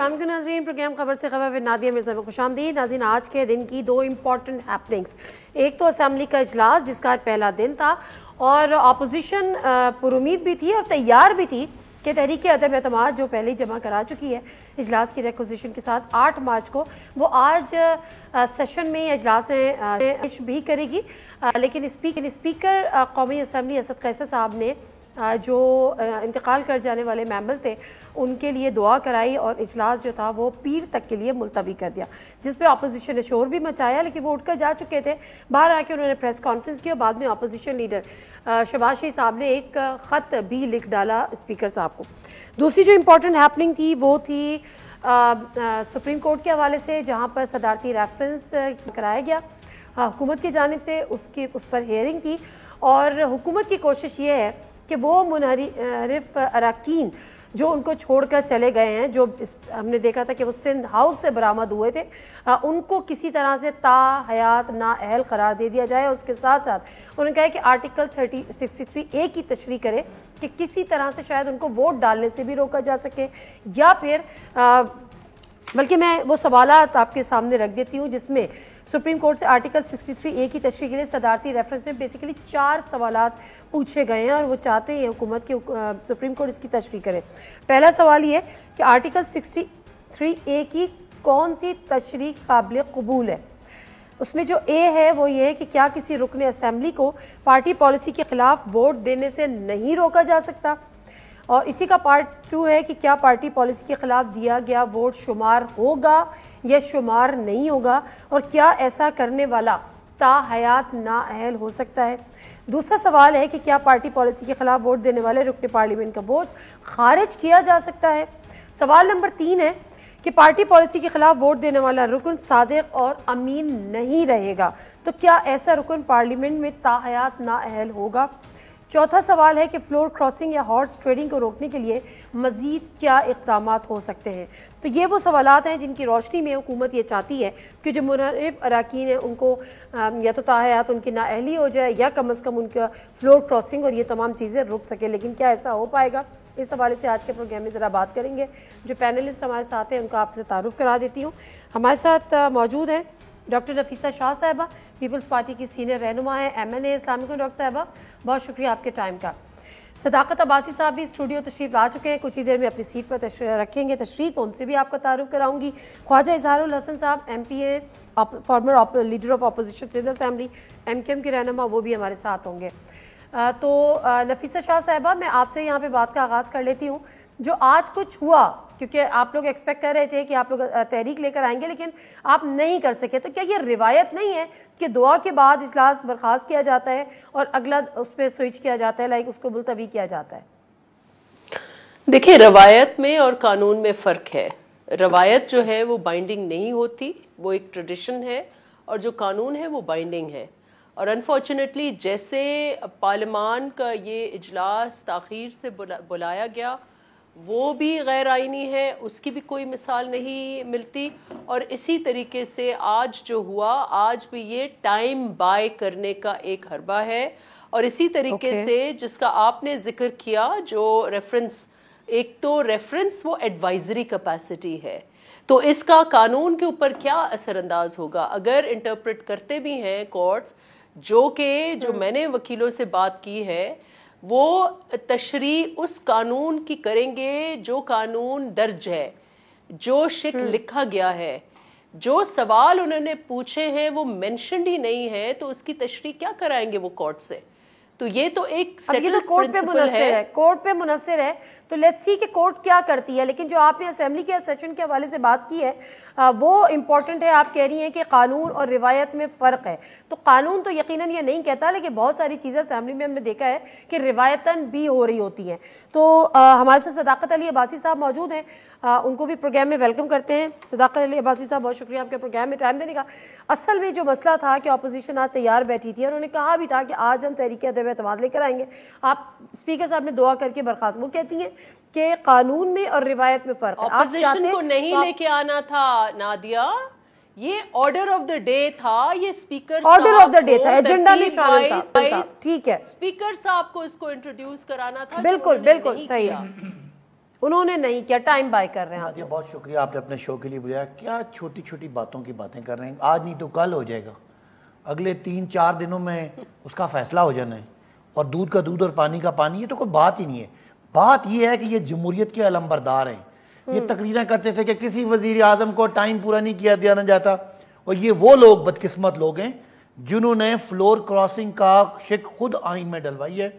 السلام علیکم ناظرین، پروگرام خبر سے خبر with نادیہ مرزا میں خوش آمدید۔ ناظرین، آج کے دن کی دو امپورٹنٹ ہیپننگز، ایک تو اسمبلی کا اجلاس جس کا پہلا دن تھا اور اپوزیشن پر امید بھی تھی اور تیار بھی تھی کہ تحریک عدم اعتماد جو پہلے ہی جمع کرا چکی ہے اجلاس کی ریکوزیشن کے ساتھ 8 مارچ کو، وہ آج سیشن میں یا اجلاس میں پیش بھی کرے گی، لیکن اسپیکر قومی اسمبلی اسد قیصر صاحب نے جو انتقال کر جانے والے ممبرز تھے ان کے لیے دعا کرائی اور اجلاس جو تھا وہ پیر تک کے لیے ملتوی کر دیا، جس پہ اپوزیشن نے شور بھی مچایا، لیکن وہ اٹھ کر جا چکے تھے۔ باہر آ کے انہوں نے پریس کانفرنس کی اور بعد میں اپوزیشن لیڈر شہباز شریف صاحب نے ایک خط بھی لکھ ڈالا اسپیکر صاحب کو۔ دوسری جو امپورٹنٹ ہیپننگ تھی وہ تھی سپریم کورٹ کے حوالے سے، جہاں پر صدارتی ریفرنس کرایا گیا حکومت کی جانب سے، اس پر ہیئرنگ تھی اور حکومت کی کوشش یہ ہے کہ وہ منحرف اراکین جو ان کو چھوڑ کر چلے گئے ہیں، جو ہم نے دیکھا تھا کہ وہ سندھ ہاؤس سے برآمد ہوئے تھے، ان کو کسی طرح سے تا حیات نااہل قرار دے دیا جائے۔ اس کے ساتھ ساتھ انہوں نے کہا کہ آرٹیکل 63A کی تشریح کرے کہ کسی طرح سے شاید ان کو ووٹ ڈالنے سے بھی روکا جا سکے، یا پھر بلکہ میں وہ سوالات آپ کے سامنے رکھ دیتی ہوں جس میں سپریم کورٹ سے آرٹیکل 63A کی تشریح کے لیے صدارتی ریفرنس میں بیسیکلی 4 سوالات پوچھے گئے ہیں اور وہ چاہتے ہیں حکومت کی سپریم کورٹ اس کی تشریح کرے۔ پہلا سوال یہ کہ آرٹیکل 63A کی کون سی تشریح قابل قبول ہے؟ اس میں جو اے ہے وہ یہ ہے کہ کیا کسی رکن اسمبلی کو پارٹی پالیسی کے خلاف ووٹ دینے سے نہیں روکا جا سکتا، اور اسی کا پارٹ 2 ہے کہ کیا پارٹی پالیسی کے خلاف دیا گیا ووٹ شمار ہوگا یا شمار نہیں ہوگا، اور کیا ایسا کرنے والا تا حیات نااہل ہو سکتا ہے۔ دوسرا سوال ہے کہ کیا پارٹی پالیسی کے خلاف ووٹ دینے والے رکن پارلیمنٹ کا ووٹ خارج کیا جا سکتا ہے۔ سوال نمبر 3 ہے کہ پارٹی پالیسی کے خلاف ووٹ دینے والا رکن صادق اور امین نہیں رہے گا، تو کیا ایسا رکن پارلیمنٹ میں تا حیات نااہل ہوگا۔ چوتھا سوال ہے کہ فلور کراسنگ یا ہارس ٹریڈنگ کو روکنے کے لیے مزید کیا اقدامات ہو سکتے ہیں۔ تو یہ وہ سوالات ہیں جن کی روشنی میں حکومت یہ چاہتی ہے کہ جو منحرف اراکین ہیں ان کو یا تو تاحیات ان کی نااہلی ہو جائے یا کم از کم ان کا فلور کراسنگ اور یہ تمام چیزیں رک سکے، لیکن کیا ایسا ہو پائے گا، اس حوالے سے آج کے پروگرام میں ذرا بات کریں گے۔ جو پینلسٹ ہمارے ساتھ ہیں ان کا آپ سے تعارف کرا دیتی ہوں۔ ہمارے ساتھ موجود ہیں ڈاکٹر نفیسہ شاہ صاحبہ، پیپلز پارٹی کی سینئر رہنما ہے، MNA۔ السلام علیکم ڈاکٹر صاحبہ، بہت شکریہ آپ کے ٹائم کا۔ صداقت عباسی صاحب بھی اسٹوڈیو تشریف لا چکے ہیں، کچھ ہی دیر میں اپنی سیٹ پر رکھیں گے تشریف، ان سے بھی آپ کا تعارف کراؤں گی۔ خواجہ اظہار الحسن صاحب MP ہیں، former leader of opposition Sindh assembly, MQM کے رہنما، وہ بھی ہمارے ساتھ ہوں گے۔ تو نفیسہ شاہ صاحبہ، میں آپ سے یہاں پہ بات کا آغاز کر لیتی ہوں۔ جو آج کچھ ہوا، کیونکہ آپ لوگ ایکسپیکٹ کر رہے تھے کہ آپ لوگ تحریک لے کر آئیں گے لیکن آپ نہیں کر سکے، تو کیا یہ روایت نہیں ہے کہ دعا کے بعد اجلاس برخاست کیا جاتا ہے اور اگلا اس پہ سوئچ کیا جاتا ہے، اس کو ملتوی کیا جاتا ہے؟ دیکھیں، روایت میں اور قانون میں فرق ہے۔ روایت جو ہے وہ بائنڈنگ نہیں ہوتی، وہ ایک ٹریڈیشن ہے، اور جو قانون ہے وہ بائنڈنگ ہے۔ اور انفارچونیٹلی جیسے پارلیمان کا یہ اجلاس تاخیر سے بلایا گیا، وہ بھی غیر آئینی ہے، اس کی بھی کوئی مثال نہیں ملتی، اور اسی طریقے سے آج جو ہوا، آج بھی یہ ٹائم بائی کرنے کا ایک حربہ ہے۔ اور اسی طریقے سے جس کا آپ نے ذکر کیا، جو ریفرنس، ایک تو ریفرنس وہ ایڈوائزری کیپیسٹی ہے، تو اس کا قانون کے اوپر کیا اثر انداز ہوگا اگر انٹرپریٹ کرتے بھی ہیں کورٹس، جو میں نے وکیلوں سے بات کی ہے، وہ تشریح اس قانون کی کریں گے جو قانون درج ہے، جو شکل لکھا گیا ہے، جو سوال انہوں نے پوچھے ہیں وہ مینشنڈ ہی نہیں ہے، تو اس کی تشریح کیا کرائیں گے وہ کورٹ سے؟ تو یہ تو ایک سیٹلڈ پرنسپل ہے، کورٹ پہ منحصر ہے، تو لیٹس سی کہ کورٹ کیا کرتی ہے۔ لیکن جو آپ نے اسمبلی کے سیشن کے حوالے سے بات کی ہے وہ امپورٹنٹ ہے۔ آپ کہہ رہی ہیں کہ قانون اور روایت میں فرق ہے، تو قانون تو یقیناً یہ نہیں کہتا، لیکن بہت ساری چیزیں اسمبلی میں ہم نے دیکھا ہے کہ روایتاً بھی ہو رہی ہوتی ہیں۔ تو ہمارے ساتھ صداقت علی عباسی صاحب موجود ہیں، ان کو بھی پروگرام میں ویلکم کرتے ہیں۔ صداقت علی عباسی صاحب، بہت شکریہ آپ کے پروگرام میں ٹائم دینے کا۔ اصل میں جو مسئلہ تھا کہ اپوزیشن آج تیار بیٹھی تھی، اور انہوں نے کہا بھی تھا کہ آج ہم تحریک عدم اعتماد لے کر آئیں گے۔ آپ اسپیکر صاحب نے دعا کر کے برخاست، وہ کہتی ہیں کہ قانون میں اور روایت میں فرق ہے۔ اپوزیشن کو نہیں لے کے آنا تھا نادیہ، یہ آرڈر آف دا ڈے تھا، یہ speaker order of the day تھا، ایجنڈا میں شامل تھا، ٹھیک ہے، اسپیکر صاحب کو اس کو انٹروڈیوس کرانا تھا۔ بالکل بالکل صحیح۔ انہوں نے نہیں کیا, ٹائم بائی کر رہے ہیں. نادیہ بہت شکریہ, آپ نے اپنے شو کے لیے بلایا. کیا چھوٹی چھوٹی باتوں کی باتیں کر رہے ہیں, آج نہیں تو کل ہو جائے گا, اگلے 3-4 دنوں میں اس کا فیصلہ ہو جانا ہے. اور دودھ کا دودھ اور پانی کا پانی, یہ تو کوئی بات ہی نہیں ہے. بات یہ ہے کہ یہ جمہوریت کے علمبردار ہیں. یہ تقریریں کرتے تھے کہ کسی وزیر اعظم کو ٹائم پورا نہیں کیا دیا نہ جاتا, اور یہ وہ لوگ بدقسمت لوگ ہیں جنہوں نے فلور کراسنگ کا شک خود آئین میں ڈلوائی ہے.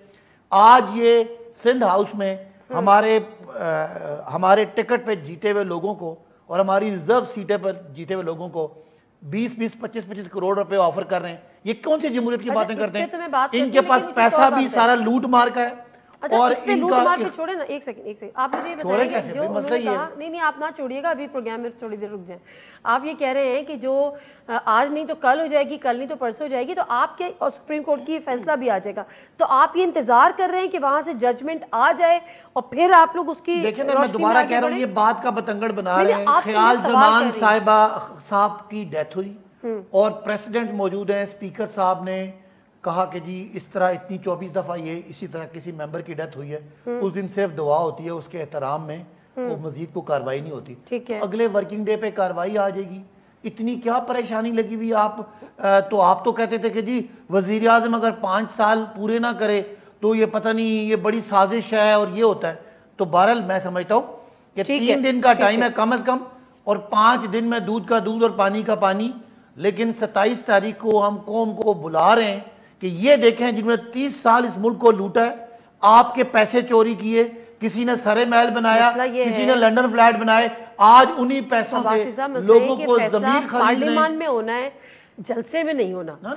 آج یہ سندھ ہاؤس میں ہمارے ٹکٹ پہ جیتے ہوئے لوگوں کو اور ہماری ریزرو سیٹیں پر جیتے ہوئے لوگوں کو 20-25 کروڑ روپے آفر کر رہے ہیں. یہ کون سی جمہوریت کی باتیں کرتے ہیں؟ ان کے پاس پیسہ بھی سارا لوٹ مار کا ہے. اور لوٹ مار کے چھوڑے نا, ایک سیکنڈ آپ مجھے یہ بتائیں, جو انہوں نے کہا, نہیں آپ نہ چھوڑیے گا, ابھی پروگرام میں تھوڑی دیر رک جائیں. آپ یہ کہہ رہے ہیں کہ جو آج نہیں تو کل ہو جائے گی, کل نہیں تو پرسوں ہو جائے گی, تو آپ کے اور سپریم کورٹ کی فیصلہ بھی آ جائے گا, تو آپ یہ انتظار کر رہے ہیں کہ وہاں سے ججمنٹ آ جائے اور پھر آپ لوگ اس کی. دیکھیں نا, میں دوبارہ کہہ رہا ہوں, یہ بات کا بتنگڑ بنا رہے ہیں. خیال زمان صاحب کی ڈیتھ ہوئی اور پریسیڈنٹ موجود ہیں, اسپیکر صاحب نے کہا کہ جی اس طرح اتنی 24 دفعہ یہ اسی طرح کسی ممبر کی ڈیتھ ہوئی ہے, اس دن صرف دعا ہوتی ہے, اس کے احترام میں وہ مزید کو کاروائی نہیں ہوتی. اگلے ورکنگ ڈے پہ کاروائی آ جائے گی. اتنی کیا پریشانی لگی ہوئی آپ تو کہتے تھے کہ جی وزیر اعظم اگر 5 سال پورے نہ کرے تو یہ پتہ نہیں یہ بڑی سازش ہے اور یہ ہوتا ہے. تو بہرحال میں سمجھتا ہوں کہ 3 دن کا ٹائم ہے کم از کم, اور 5 دن میں دودھ کا دودھ اور پانی کا پانی. لیکن 27 تاریخ کو ہم قوم کو بلا رہے ہیں کہ یہ دیکھیں جنہوں نے 30 سال اس ملک کو لوٹا ہے, آپ کے پیسے چوری کیے, کسی نے سرے محل بنایا, کسی نے لنڈن فلیٹ بنائے, آج انہی پیسوں سے لوگوں کو زمین خرید لیں. پارلیمان میں ہونا ہے, جلسے میں نہیں ہونا. نا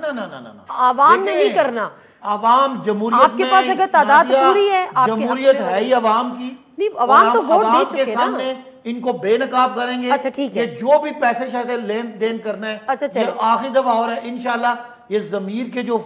عوام نے نہیں کرنا. عوام جمہوریت آپ کے پاس اگر تعداد پوری ہے, جمہوریت ہے ہی عوام کی. عوام تو ووٹ دے چکے نا. سامنے ان کو بے نقاب کریں گے. اچھا ٹھیک ہے, جو بھی پیسے شیسے لین دین کرنا ہے, یہ آخری دفعہ ہو رہا ہے. انشاءاللہ یہ ضمیر کے جو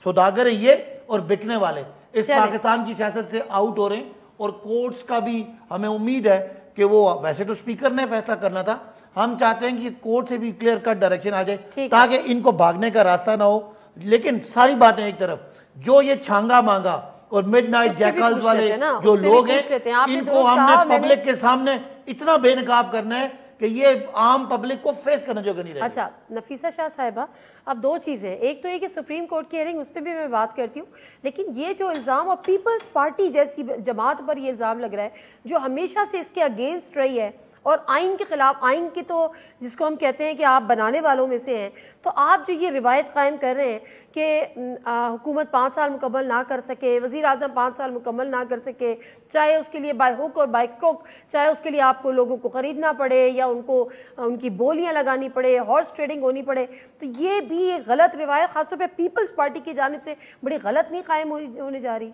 سوداگر ہیں یہ اور بکنے والے اس پاکستان کی سیاست سے آؤٹ ہو رہے ہیں. اور کورٹس کا بھی ہمیں امید ہے کہ وہ, ویسے تو اسپیکر نے فیصلہ کرنا تھا, ہم چاہتے ہیں کہ کورٹ سے بھی کلیئر کٹ ڈائریکشن آ جائے تاکہ ان کو بھاگنے کا راستہ نہ ہو. لیکن ساری باتیں ایک طرف, جو یہ چھانگا مانگا اور مڈ نائٹ جیکلز والے جو لوگ ہیں, ان کو ہم نے پبلک کے سامنے اتنا بے نقاب کرنا ہے کہ یہ عام پبلک کو فیس کرنا جو نہیں رہے. اچھا نفیسہ شاہ صاحبہ, اب 2 چیزیں, ایک تو یہ کہ سپریم کورٹ کی ہیئرنگ اس پہ بھی میں بات کرتی ہوں, لیکن یہ جو الزام اور پیپلز پارٹی جیسی جماعت پر یہ الزام لگ رہا ہے جو ہمیشہ سے اس کے اگینسٹ رہی ہے اور آئین کے خلاف, آئین کی تو جس کو ہم کہتے ہیں کہ آپ بنانے والوں میں سے ہیں, تو آپ جو یہ روایت قائم کر رہے ہیں کہ حکومت 5 سال مکمل نہ کر سکے, وزیر اعظم 5 سال مکمل نہ کر سکے, چاہے اس کے لیے بائی ہک اور بائی کروک, چاہے اس کے لیے آپ کو لوگوں کو خریدنا پڑے یا ان کو ان کی بولیاں لگانی پڑے, ہارس ٹریڈنگ ہونی پڑے, تو یہ بھی ایک غلط روایت خاص طور پہ پیپلز پارٹی کی جانب سے بڑی غلط نہیں قائم ہونے جا رہی؟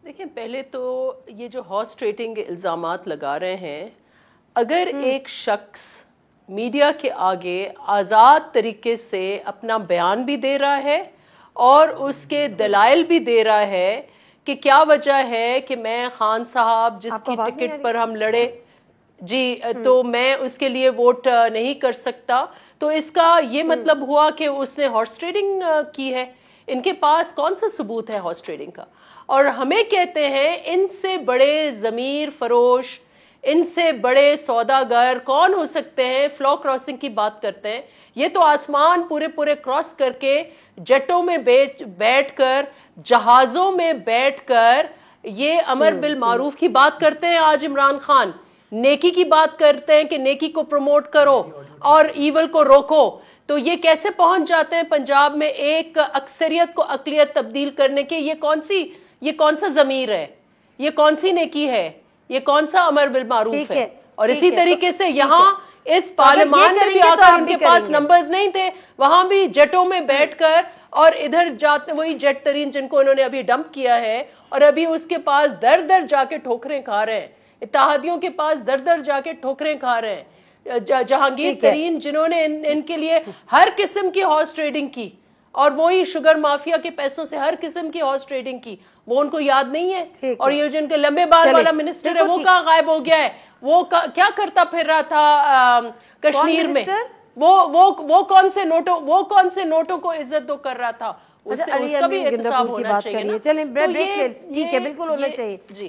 دیکھیں, پہلے تو یہ جو ہارس ٹریڈنگ الزامات لگا رہے ہیں, اگر ایک شخص میڈیا کے آگے آزاد طریقے سے اپنا بیان بھی دے رہا ہے اور اس کے دلائل بھی دے رہا ہے کہ کیا وجہ ہے کہ میں خان صاحب جس کی ٹکٹ پر ہم لڑے جی تو میں اس کے لیے ووٹ نہیں کر سکتا, تو اس کا یہ مطلب ہوا کہ اس نے ہارس ٹریڈنگ کی ہے. ان کے پاس کون سا ثبوت ہے ہارس ٹریڈنگ کا؟ اور ہمیں کہتے ہیں ان سے بڑے ضمیر فروش, ان سے بڑے سوداگر کون ہو سکتے ہیں؟ فلو کراسنگ کی بات کرتے ہیں, یہ تو آسمان پورے کراس کر کے جٹوں میں بیٹھ کر, جہازوں میں بیٹھ کر یہ امر بالمعروف کی بات کرتے ہیں. آج عمران خان نیکی کی بات کرتے ہیں کہ نیکی کو پروموٹ کرو اور ایول کو روکو, تو یہ کیسے پہنچ جاتے ہیں پنجاب میں ایک اکثریت کو اقلیت تبدیل کرنے کے؟ یہ کون سا ضمیر ہے؟ یہ کون سی نیکی ہے؟ یہ کون سا امر بالمعروف ہے؟ اور اسی طریقے سے یہاں اس پارلیمان میں بھی آ کر ان کے پاس نمبرز نہیں تھے, وہاں بھی جٹوں میں بیٹھ کر, اور ادھر جاتے وہی جٹ ترین جن کو انہوں نے ابھی ڈمپ کیا ہے اور ابھی اس کے پاس در در جا کے ٹھوکریں کھا رہے ہیں, اتحادیوں کے پاس در در جا کے ٹھوکریں کھا رہے ہیں. جہانگیر ترین جنہوں نے ان کے لیے ہر قسم کی ہارس ٹریڈنگ کی اور وہی شوگر مافیا کے پیسوں سے ہر قسم کی ہارس ٹریڈنگ کی, وہ ان کو یاد نہیں ہے. اور یہ جن کے لمبے بال والا منسٹر ہے وہ کہاں غائب ہو گیا ہے؟ وہ کیا کرتا پھر رہا تھا کشمیر میں؟ وہ کون سے نوٹوں کو عزت دو کر رہا تھا؟ اس کا بھی احتساب ہونا چاہیے نا. چلیں ٹھیک ہے, بالکل ہونا چاہیے. جی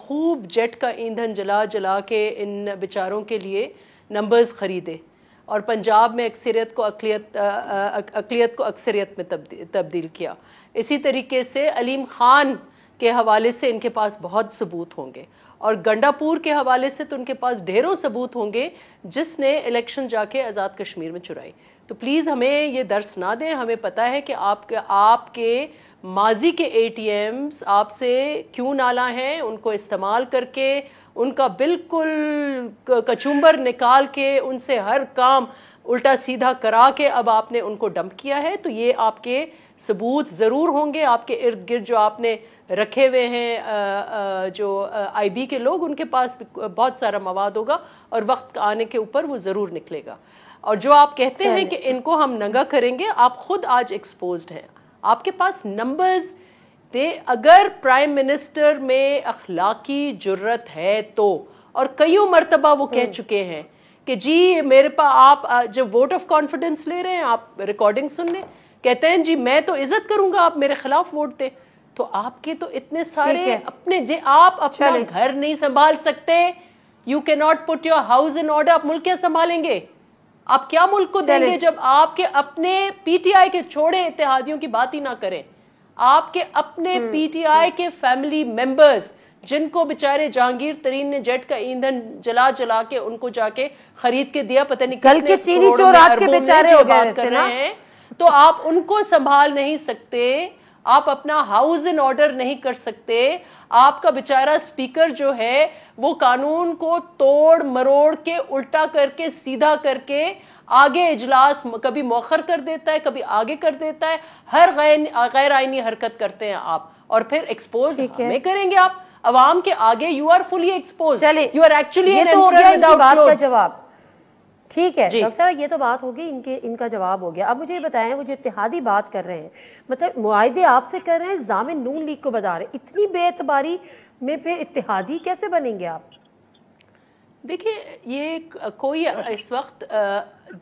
خوب جیٹ کا ایندھن جلا جلا کے ان بیچاروں کے لیے نمبرز خریدے اور پنجاب میں اکثریت کو اکثریت میں تبدیل کیا. اسی طریقے سے علیم خان کے حوالے سے ان کے پاس بہت ثبوت ہوں گے اور گنڈا پور کے حوالے سے تو ان کے پاس ڈھیروں ثبوت ہوں گے جس نے الیکشن جا کے آزاد کشمیر میں چرائی. تو پلیز ہمیں یہ درس نہ دیں. ہمیں پتہ ہے کہ آپ کے ماضی کے اے ٹی ایمز آپ سے کیوں نالا ہیں, ان کو استعمال کر کے ان کا بالکل کچومبر نکال کے ان سے ہر کام الٹا سیدھا کرا کے اب آپ نے ان کو ڈمپ کیا ہے. تو یہ آپ کے ثبوت ضرور ہوں گے. آپ کے ارد گرد جو آپ نے رکھے ہوئے ہیں جو آئی بی کے لوگ, ان کے پاس بہت سارا مواد ہوگا اور وقت آنے کے اوپر وہ ضرور نکلے گا. اور جو آپ کہتے ہیں کہ ان کو ہم ننگا کریں گے, آپ خود آج ایکسپوزڈ ہیں, آپ کے پاس نمبرز تھے. اگر پرائم منسٹر میں اخلاقی جرت ہے تو, اور کئیوں مرتبہ وہ کہہ چکے ہیں کہ جی میرے پاس, آپ جب ووٹ آف کانفیڈنس لے رہے ہیں, آپ ریکارڈنگ سن لیں, کہتے ہیں جی میں تو عزت کروں گا آپ میرے خلاف ووٹ دیں. تو آپ کے تو اتنے سارے اپنے آپ اپنا گھر نہیں سنبھال سکتے. یو کی not put your house in order. آپ ملک کیا سنبھالیں گے؟ آپ کیا ملک کو دیں گے جب آپ کے اپنے پی ٹی آئی کے چھوڑے اتحادیوں کی بات ہی نہ کریں؟ آپ کے اپنے پی ٹی آئی کے فیملی ممبرز جن کو بیچارے جہانگیر ترین نے جیٹ کا ایندھن جلا جلا کے ان کو جا کے خرید کے دیا, پتہ نہیں کل کے چینی چور آج کے بیچارے ہو گئے کر رہے ہیں, تو آپ ان کو سنبھال نہیں سکتے. آپ اپنا ہاؤس ان آرڈر نہیں کر سکتے. آپ کا بیچارہ اسپیکر جو ہے وہ قانون کو توڑ مروڑ کے الٹا کر کے سیدھا کر کے آگے اجلاس کبھی مؤخر کر دیتا ہے, کبھی آگے کر دیتا ہے. ہر غیر آئینی حرکت کرتے ہیں آپ, اور پھر ایکسپوز ہمیں کریں گے آپ عوام کے آگے. You are fully exposed, you are actually an emperor without clothes. ٹھیک ہے ڈاکٹر صاحب, یہ تو بات ہوگی, ان کا جواب ہو گیا. اب مجھے یہ بتائیں, وہ جو اتحادی بات کر رہے ہیں, مطلب معاہدے آپ سے کر رہے ہیں, ضامن نون لیگ کو بتا رہے ہیں, اتنی بے اعتباری میں پھر اتحادی کیسے بنیں گے آپ؟ دیکھیں, یہ کوئی اس وقت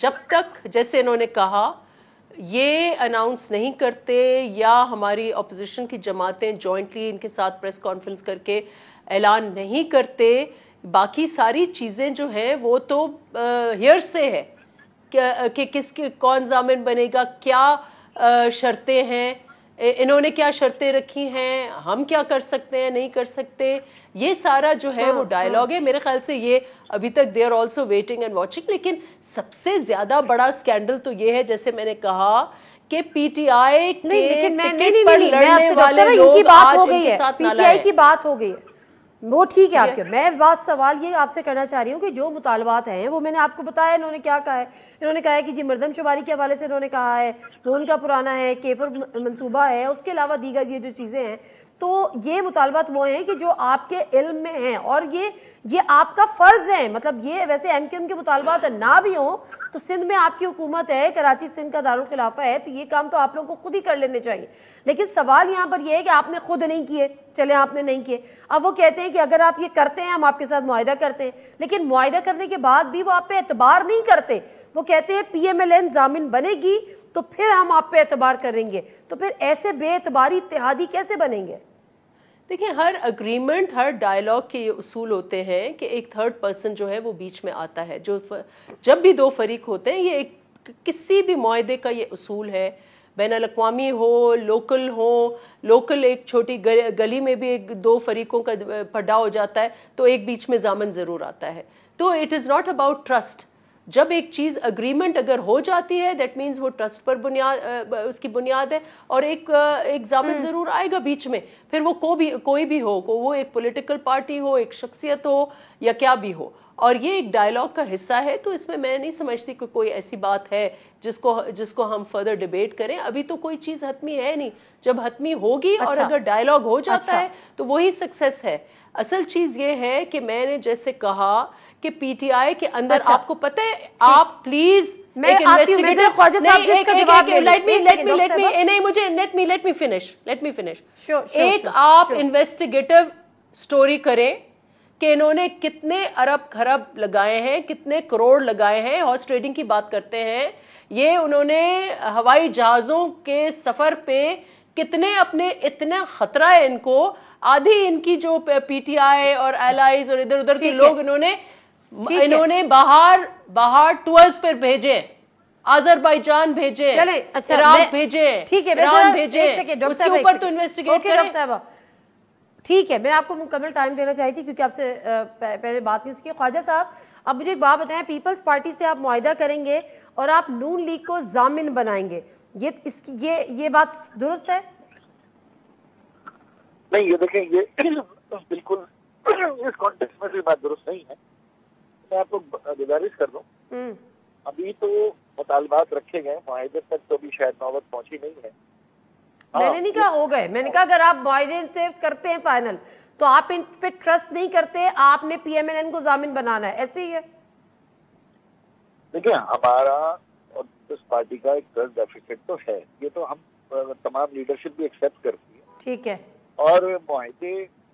جب تک جیسے انہوں نے کہا یہ اناؤنس نہیں کرتے یا ہماری اپوزیشن کی جماعتیں جوائنٹلی ان کے ساتھ پریس کانفرنس کر کے اعلان نہیں کرتے, باقی ساری چیزیں جو ہیں وہ تو ہیئر سے ہے کہ کس کے کون ضامن بنے گا, کیا شرطیں ہیں, انہوں نے کیا شرطیں رکھی ہیں, ہم کیا کر سکتے ہیں نہیں کر سکتے. یہ سارا جو ہے وہ ڈائلاگ ہے. میرے خیال سے یہ ابھی تک they are also waiting and watching. لیکن سب سے زیادہ بڑا سکینڈل تو یہ ہے, جیسے میں نے کہا کہ پی ٹی آئی کے ٹکٹ پر لڑنے والے لوگ آج ان کے ساتھ نالا ہے. پی ٹی آئی کی بات ہو گئی ہے, وہ ٹھیک ہے آپ کے. میں بات سوال یہ آپ سے کرنا چاہ رہی ہوں کہ جو مطالبات ہیں وہ میں نے آپ کو بتایا انہوں نے کیا کہا ہے. انہوں نے کہا ہے کہ جی مردم شماری کے حوالے سے انہوں نے کہا ہے وہ ان کا پرانا ہے, کیفر منصوبہ ہے, اس کے علاوہ دیگر یہ جو چیزیں ہیں. تو یہ مطالبات وہ ہیں کہ جو آپ کے علم میں ہیں اور یہ آپ کا فرض ہے. مطلب یہ ویسے ایم کیو ایم کے مطالبات نہ بھی ہوں تو سندھ میں آپ کی حکومت ہے, کراچی سندھ کا دارالخلافہ ہے, تو یہ کام تو آپ لوگوں کو خود ہی کر لینے چاہیے. لیکن سوال یہاں پر یہ ہے کہ آپ نے خود نہیں کیے, چلے آپ نے نہیں کیے. اب وہ کہتے ہیں کہ اگر آپ یہ کرتے ہیں ہم آپ کے ساتھ معاہدہ کرتے ہیں, لیکن معاہدہ کرنے کے بعد بھی وہ آپ پہ اعتبار نہیں کرتے. وہ کہتے ہیں پی ایم ایل این ضامن بنے گی تو پھر ہم آپ پہ اعتبار کریں گے. تو پھر ایسے بے اعتباری اتحادی کیسے بنیں گے؟ دیکھیں, ہر اگریمنٹ ہر ڈائلاگ کے یہ اصول ہوتے ہیں کہ ایک تھرڈ پرسن جو ہے وہ بیچ میں آتا ہے. جب بھی دو فریق ہوتے ہیں, یہ کسی بھی معاہدے کا یہ اصول ہے, بین الاقوامی ہو لوکل ایک چھوٹی گلی میں بھی ایک دو فریقوں کا پڈا ہو جاتا ہے تو ایک بیچ میں ضامن ضرور آتا ہے. تو it is not about trust. جب ایک چیز اگریمنٹ اگر ہو جاتی ہے دیٹ مینز وہ ٹرسٹ پر اس کی بنیاد ہے, اور ایک ضامن ضرور آئے گا بیچ میں. پھر وہ کوئی بھی ہو, وہ ایک پولیٹیکل پارٹی ہو, ایک شخصیت ہو, یا کیا بھی ہو, اور یہ ایک ڈائلاگ کا حصہ ہے. تو اس میں نہیں سمجھتی کہ کوئی ایسی بات ہے جس کو ہم فردر ڈیبیٹ کریں. ابھی تو کوئی چیز حتمی ہے نہیں. جب حتمی ہوگی اور اگر ڈائلاگ ہو جاتا ہے تو وہی سکسیس ہے. اصل چیز یہ ہے کہ میں نے جیسے کہا کہ پی ٹی آئی کے اندر آپ کو پتہ ہے, آپ پلیز لیٹ می فنش. ایک آپ انویسٹیگیٹو سٹوری کریں کہ انہوں نے کتنے ارب خرب لگائے ہیں, کتنے کروڑ لگائے ہیں. ہارس ٹریڈنگ کی بات کرتے ہیں, یہ انہوں نے ہوائی جہازوں کے سفر پہ کتنے اپنے اتنا خطرہ ہے ان کو, آدھی ان کی جو پی ٹی آئی اور ایلائز اور ادھر ادھر کے لوگ انہوں نے باہر ٹورز پر بھیجے, آذربائیجان بھیجے, عراق بھیجے, ایران بھیجے, اس کے اوپر تو انویسٹیگیٹ کریں. ٹھیک ہے, میں آپ کو مکمل ٹائم دینا چاہی تھی کیونکہ آپ سے پہلے بات نہیں کی. خواجہ صاحب اب مجھے ایک بات بتائیں, پیپلز پارٹی سے آپ معاہدہ کریں گے اور آپ نون لیگ کو ضامن بنائیں گے, یہ بات درست ہے؟ نہیں, یہ دیکھیں, یہ بالکل اس کانٹیکسٹ میں سے بات درست نہیں ہے. میں آپ کو گزارش کر دوں, ابھی تو مطالبات رکھے گئے, معاہدے تک تو ابھی شاید نوبت پہنچی نہیں ہے. میں نے نہیں کہا ہو گئے, میں نے کہا اگر آپ معاہدے سے کرتے ہیں فائنل تو آپ ان پہ ٹرسٹ نہیں کرتے, آپ نے پی ایم ایل این کو ضامن بنانا ہے, ایسے ہی ہے. دیکھیں, ہمارا اور اس پارٹی کا ایک ٹرسٹ ڈیفیسٹ تو ہے, یہ تو ہم تمام لیڈرشپ بھی ایکسیپٹ کرتی ہے. ٹھیک ہے, اور معاہدے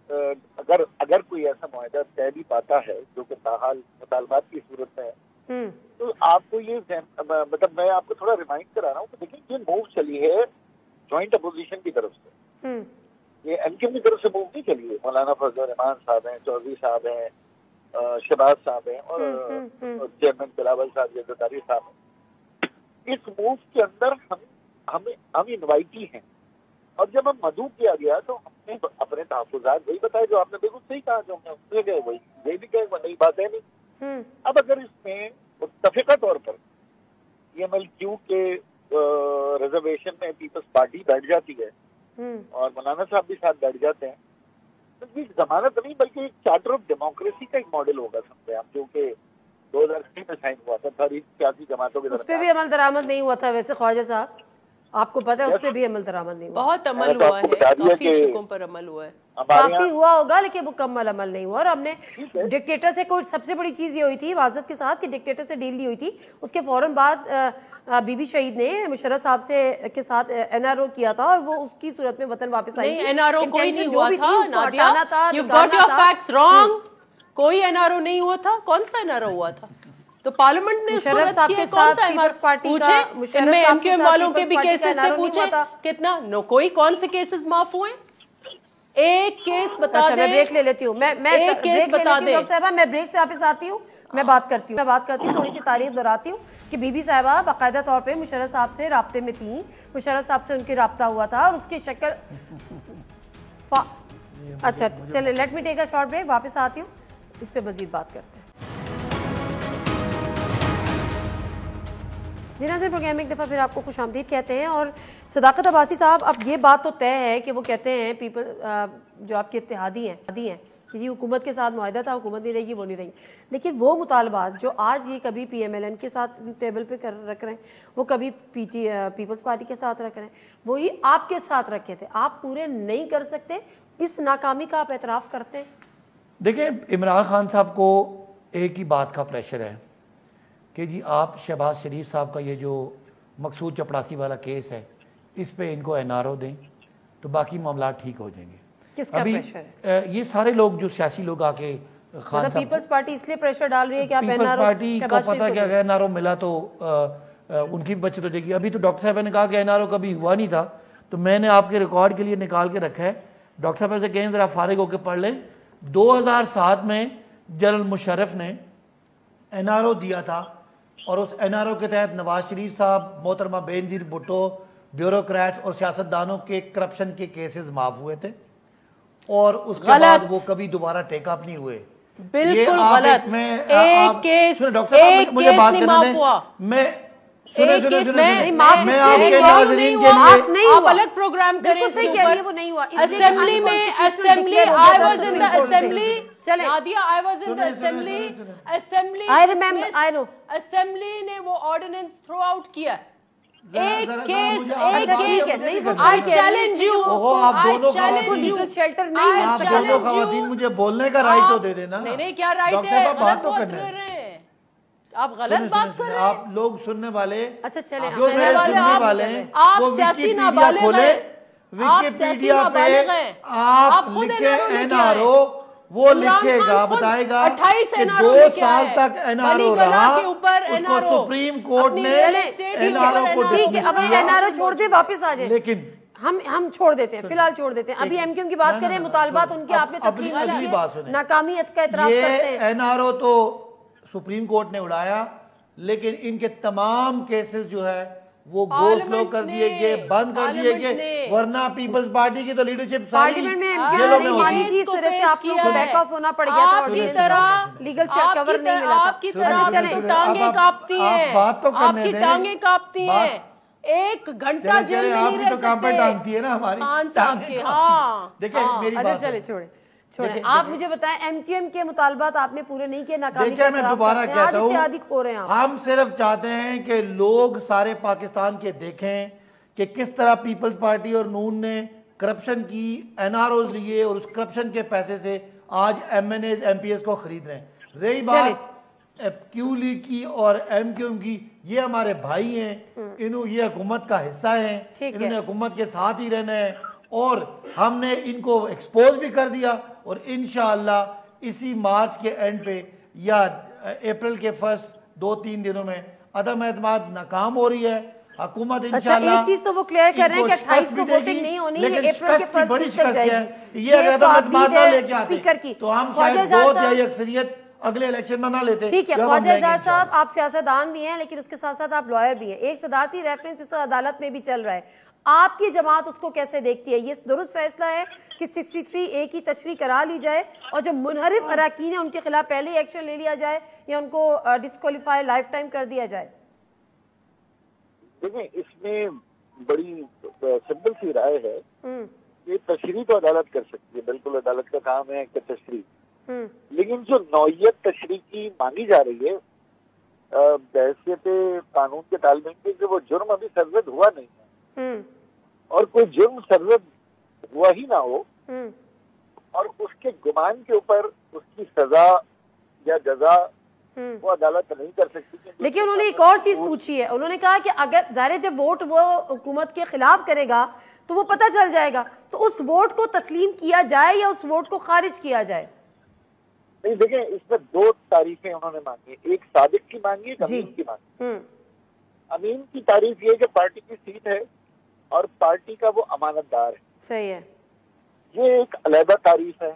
اگر کوئی ایسا معاہدہ طے بھی پاتا ہے جو کہ تاحال مطالبات کی صورت میں ہے, تو آپ کو یہ مطلب میں آپ کو تھوڑا ریمائنڈ کرا رہا ہوں کہ دیکھیں یہ موو چلی ہے جوائنٹ اپوزیشن کی طرف سے, یہ ایم کیو کی طرف سے موو نہیں چلی ہے. مولانا فضل الرحمان صاحب ہیں, چودھری صاحب ہیں, شہباز صاحب ہیں, اور چیئرمین بلاول صاحب, زرداری صاحب ہیں. اس موو کے اندر ہم انوائٹی ہیں, اور جب ہم مدعو کیا گیا تو ہم نے اپنے تحفظات وہی بتائے جو آپ نے بالکل صحیح کہا, جو ہم نے گئے وہی یہ بھی کہے, وہ نئی بات ہے نہیں. اب اگر اس میں متفقہ طور پر پی ایم ایل کیو کے ریزرویشن میں پیپلز پارٹی بیٹھ جاتی ہے اور مولانا صاحب بھی ساتھ بیٹھ جاتے ہیں, تو یہ ضمانت نہیں بلکہ ایک چارٹر آف ڈیموکریسی کا ایک ماڈل ہوگا سمجھے ہم, جو کہ 2006 میں سائن ہوا تھا ساری سیاسی جماعتوں کے درمیان. اس پہ بھی عمل درآمد نہیں ہوا تھا ویسے خواجہ صاحب, آپ کو پتا ہے اس پہ بھی عمل درآمد نہیں ہوا. بہت عمل ہوا ہے, کافی شکوں پر عمل ہوا ہے, کافی ہوا ہوگا لیکن مکمل عمل نہیں ہوا. اور ہم نے ڈکٹیٹر سے کوئی سب سے بڑی چیز یہ ہوئی تھی معذرت کے ساتھ کہ ڈکٹیٹر سے ڈیل لی ہوئی تھی, اس کے فوراً بعد بی بی شہید نے مشرف صاحب کے ساتھ این آر او کیا تھا, اور وہ اس کی صورت میں وطن واپس آئی. این آر او کوئی نہیں ہوا تھا Nadia, you've got your facts wrong, کوئی این آر او نہیں ہوا تھا. کون سا این آر او ہوا تھا؟ تو پارلیمنٹ نے اس کو رد کیا, کون سا ایم آر پوچھے, ان میں ایم کیو ایم والوں کے بھی کیسز تھے, پوچھے کتنا کوئی کون سے کیسز معاف ہوئے؟ ایک کیس بتا دیں. میں بریک لے لیتی ہوں, میں ایک کیس بتا دیں. صاحبہ میں بریک سے واپس آتی ہوں, میں بات کرتی ہوں تھوڑی سی تاریخ دہراتی ہوں کہ بی بی صاحبہ باقاعدہ طور پہ مشرف صاحب سے رابطے میں تھیں, مشرف صاحب سے ان کی رابطہ ہوا تھا, اور اس کی شکل اچھا چلے let me take a short break, واپس آتی ہوں, اس پہ مزید بات کرتے ہیں. جی ناظرین, پروگرام ایک دفعہ پھر آپ کو خوش آمدید کہتے ہیں. اور صداقت عباسی صاحب, اب یہ بات تو طے ہے کہ وہ کہتے ہیں پیپل جو آپ کے اتحادی ہیں کہ جی حکومت کے ساتھ معاہدہ تھا, حکومت نہیں رہے گی, وہ نہیں رہی, لیکن وہ مطالبات جو آج یہ کبھی پی ایم ایل این کے ساتھ ٹیبل پہ رکھ رہے ہیں, وہ کبھی پیپلز پارٹی کے ساتھ رکھ رہے ہیں, وہی آپ کے ساتھ رکھے تھے, آپ پورے نہیں کر سکتے, اس ناکامی کا آپ اعتراف کرتے ہیں؟ دیکھیں, عمران خان صاحب کو ایک ہی بات کا پریشر ہے کہ جی آپ شہباز شریف صاحب کا یہ جو مقصود چپڑاسی والا کیس ہے, اس پہ ان کو این آر او دیں تو باقی معاملات ٹھیک ہو جائیں گے. کس کا پریشر ہے؟ یہ سارے لوگ جو سیاسی لوگ آ کے خان صاحب, پیپلز پارٹی اس لیے پریشر ڈال رہی ہے کہ آپ پیپلز پارٹی کو پتا کہ اگر این آر او ملا تو ان کی بچت ہو جائے گی. ابھی تو ڈاکٹر صاحب نے کہا کہ این آر او کبھی ہوا نہیں تھا, تو میں نے آپ کے ریکارڈ کے لیے نکال کے رکھا ہے, ڈاکٹر صاحب سے کہیں ذرا فارغ ہو کے پڑھ لیں. 2007 میں جنرل مشرف نے این آر او دیا تھا, اور اس این آر او کے تحت نواز شریف صاحب, محترمہ بینظیر بھٹو, بیوروکریٹس اور سیاستدانوں کے کرپشن کے کیسز معاف ہوئے تھے, اور اس کے بعد وہ کبھی دوبارہ ٹیک اپ نہیں ہوئے. بالکل غلط. ایک کیس نہیں معاف ہوا. میں آپ کے ناظرین کے لیے آپ الگ پروگرام کریں اس کے اوپر. اسمبلی میں I was in the assembly. Nadia I was in the assembly. Assembly نے وہ آرڈیننس تھرو آؤٹ کیا. ایک کیس I challenge you. آپ دونوں خواتین مجھے بولنے کا رائٹ تو دے دینا. نہیں کیا رائٹ ہے, بات تو کر رہے ہیں آپ, غلط بات کر رہے ہیں آپ لوگ سننے والے. اچھا چلیں, جو میرے سننے والے ہیں وہ ویکیپیڈیا کھولے, ویکیپیڈیا پہ آپ لکھے این آر او, وہ لکھے گا, بتائے گا کہ 2 سال تک این آر او رہا, اس کو سپریم کورٹ نے این آر او کو ڈسمس کیا. اب این آر او چھوڑ دے, واپس آ جائیں. لیکن ہم چھوڑ دیتے ہیں فی الحال چھوڑ دیتے ہیں. ابھی ایم کیو ایم کی بات کریں, مطالبات ان کے آپ نے تسلیم کیے, ناکامیت کا اعتراف کرتے ہیں. این آر او تو سپریم کورٹ نے اڑایا, لیکن ان کے تمام کیسز جو ہے وہ گو سلو کر دیے گئے, بند کر دیے گئے, ورنہ پیپلز پارٹی کی تو لیڈرشپ ساری جیلوں میں ہوتی ہے. آپ لوگوں کو بیک آف ہونا پڑ گیا تھا, کی طرح لیگل کور نہیں ملا تھا. آپ کی طرح ٹانگیں کاپتی ہیں, آپ کی ٹانگیں کاپتی ہیں, ایک گھنٹہ جیل میں نہیں رہ سکتے خان صاحب کے. ہاں دیکھیں میری بات چلے چھوڑیں, آپ مجھے بتائیں ایم کیو ایم کے مطالبات آپ نے پورے نہیں کیے, ناکامی دیکھیں میں دوبارہ کہتا ہوں, ہم صرف چاہتے ہیں کہ لوگ سارے پاکستان کے دیکھیں کہ کس طرح پیپلز پارٹی اور نون نے کرپشن کی, این آر اوز لیے اور اس کرپشن کے پیسے سے آج M N As M P As کو خرید رہے ہیں. رہی بات کیو لیگ کی اور ایم کیو ایم کی, یہ ہمارے بھائی ہیں, یہ حکومت کا حصہ ہیں, انہوں نے حکومت کے ساتھ ہی رہنا ہے, اور ہم نے ان کو ایکسپوز بھی کر دیا, اور انشاءاللہ اسی مارچ کے اینڈ پہ یا اپریل کے فرسٹ 2-3 دنوں میں عدم اعتماد ناکام ہو رہی ہے حکومت. انشاءاللہ ایک چیز تو وہ کلیئر کر رہے ہیں کہ 28 کو ووٹنگ نہیں ہونی, یہ اپریل کے فرسٹ تک جائے گی. یہ اگر عدم اعتماد نہ لے کے آتے تو ہم شاید ووٹ یا اکثریت اگلے الیکشن میں نہ لیتے. ٹھیک ہے خواجہ اعجاز صاحب, آپ سیاستدان بھی ہیں لیکن اس کے ساتھ ساتھ آپ لائر بھی ہیں, ایک صدارتی ریفرنس اس عدالت میں بھی چل رہا ہے, آپ کی جماعت اس کو کیسے دیکھتی ہے؟ یہ درست فیصلہ ہے کہ 63A کی تشریح کرا لی جائے اور جو منحرف اراکین ہیں ان کے خلاف پہلے ہی ایکشن لے لیا جائے یا ان کو ڈسکوالیفائی لائف ٹائم کر دیا جائے؟ دیکھیں اس میں بڑی سمپل سی رائے ہے کہ تشریح تو عدالت کر سکتی ہے, بالکل عدالت کا کام ہے کہ تشریح, لیکن جو نوعیت تشریح کی مانگی جا رہی ہے بحیثیت قانون کے طالب علم کہ وہ جرم ابھی سرزد ہوا نہیں ہے, اور کوئی جرم سرزد ہوا ہی نہ ہو اور اس کے گمان کے اوپر اس کی سزا یا جزا وہ عدالت نہیں کر سکتی. لیکن انہوں نے ایک اور چیز پوچھی ہے, انہوں نے کہا کہ اگر ظاہر جب ووٹ وہ حکومت کے خلاف کرے گا تو وہ پتہ چل جائے گا, تو اس ووٹ کو تسلیم کیا جائے یا اس ووٹ کو خارج کیا جائے؟ نہیں دیکھیں اس میں 2 تعریفیں انہوں نے مانگی, ایک صادق کی مانگی, ایک امین کی مانگی. امین کی تعریف یہ کہ پارٹی کی سیٹ ہے اور پارٹی کا وہ امانت دار ہے. صحیح ہے, یہ ایک علیحدہ تعریف ہے.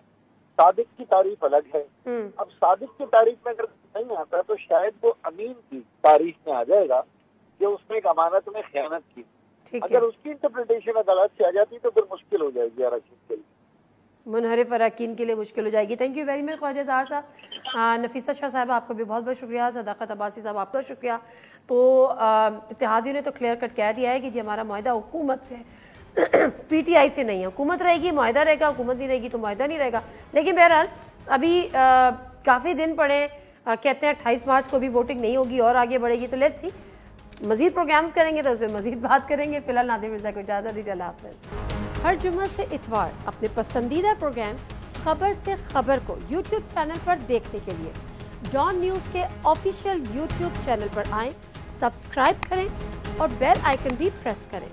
صادق کی تعریف الگ ہے. اب صادق کی تعریف میں اگر نہیں آتا تو شاید وہ امین کی تعریف میں آ جائے گا کہ اس نے ایک امانت میں خیانت کی. اگر اس کی انٹرپریٹیشن عدالت سے آ جاتی تو پھر مشکل ہو جائے گی اراکین کے لیے, منحرف اراکین کے لیے مشکل ہو جائے گی. تھینک یو ویری مچ خواجہ اظہار صاحب. نفیسہ شاہ صاحب آپ کو بھی بہت بہت شکریہ. صداقت عباسی صاحب آپ کا شکریہ. تو اتحادیوں نے تو کلیئر کٹ کہہ دیا ہے کہ جی ہمارا معاہدہ حکومت سے پی ٹی آئی سے نہیں ہے, حکومت رہے گی معاہدہ رہے گا, حکومت نہیں رہے گی تو معاہدہ نہیں رہے گا. لیکن بہرحال ابھی کافی دن پڑے, کہتے ہیں 28 مارچ کو بھی ووٹنگ نہیں ہوگی اور آگے بڑھے گی, تو لیٹس سی مزید پروگرامز کریں گے تو اس پہ مزید بات کریں گے. فی الحال نادر مرزا کو اجازت دیجیے, اللہ حافظ. ہر جمعہ سے اتوار اپنے پسندیدہ پروگرام خبر سے خبر کو یوٹیوب چینل پر دیکھنے کے لیے ڈان نیوز کے آفیشیل یوٹیوب چینل پر آئیں, سبسکرائب کریں اور بیل آئیکن بھی پریس کریں.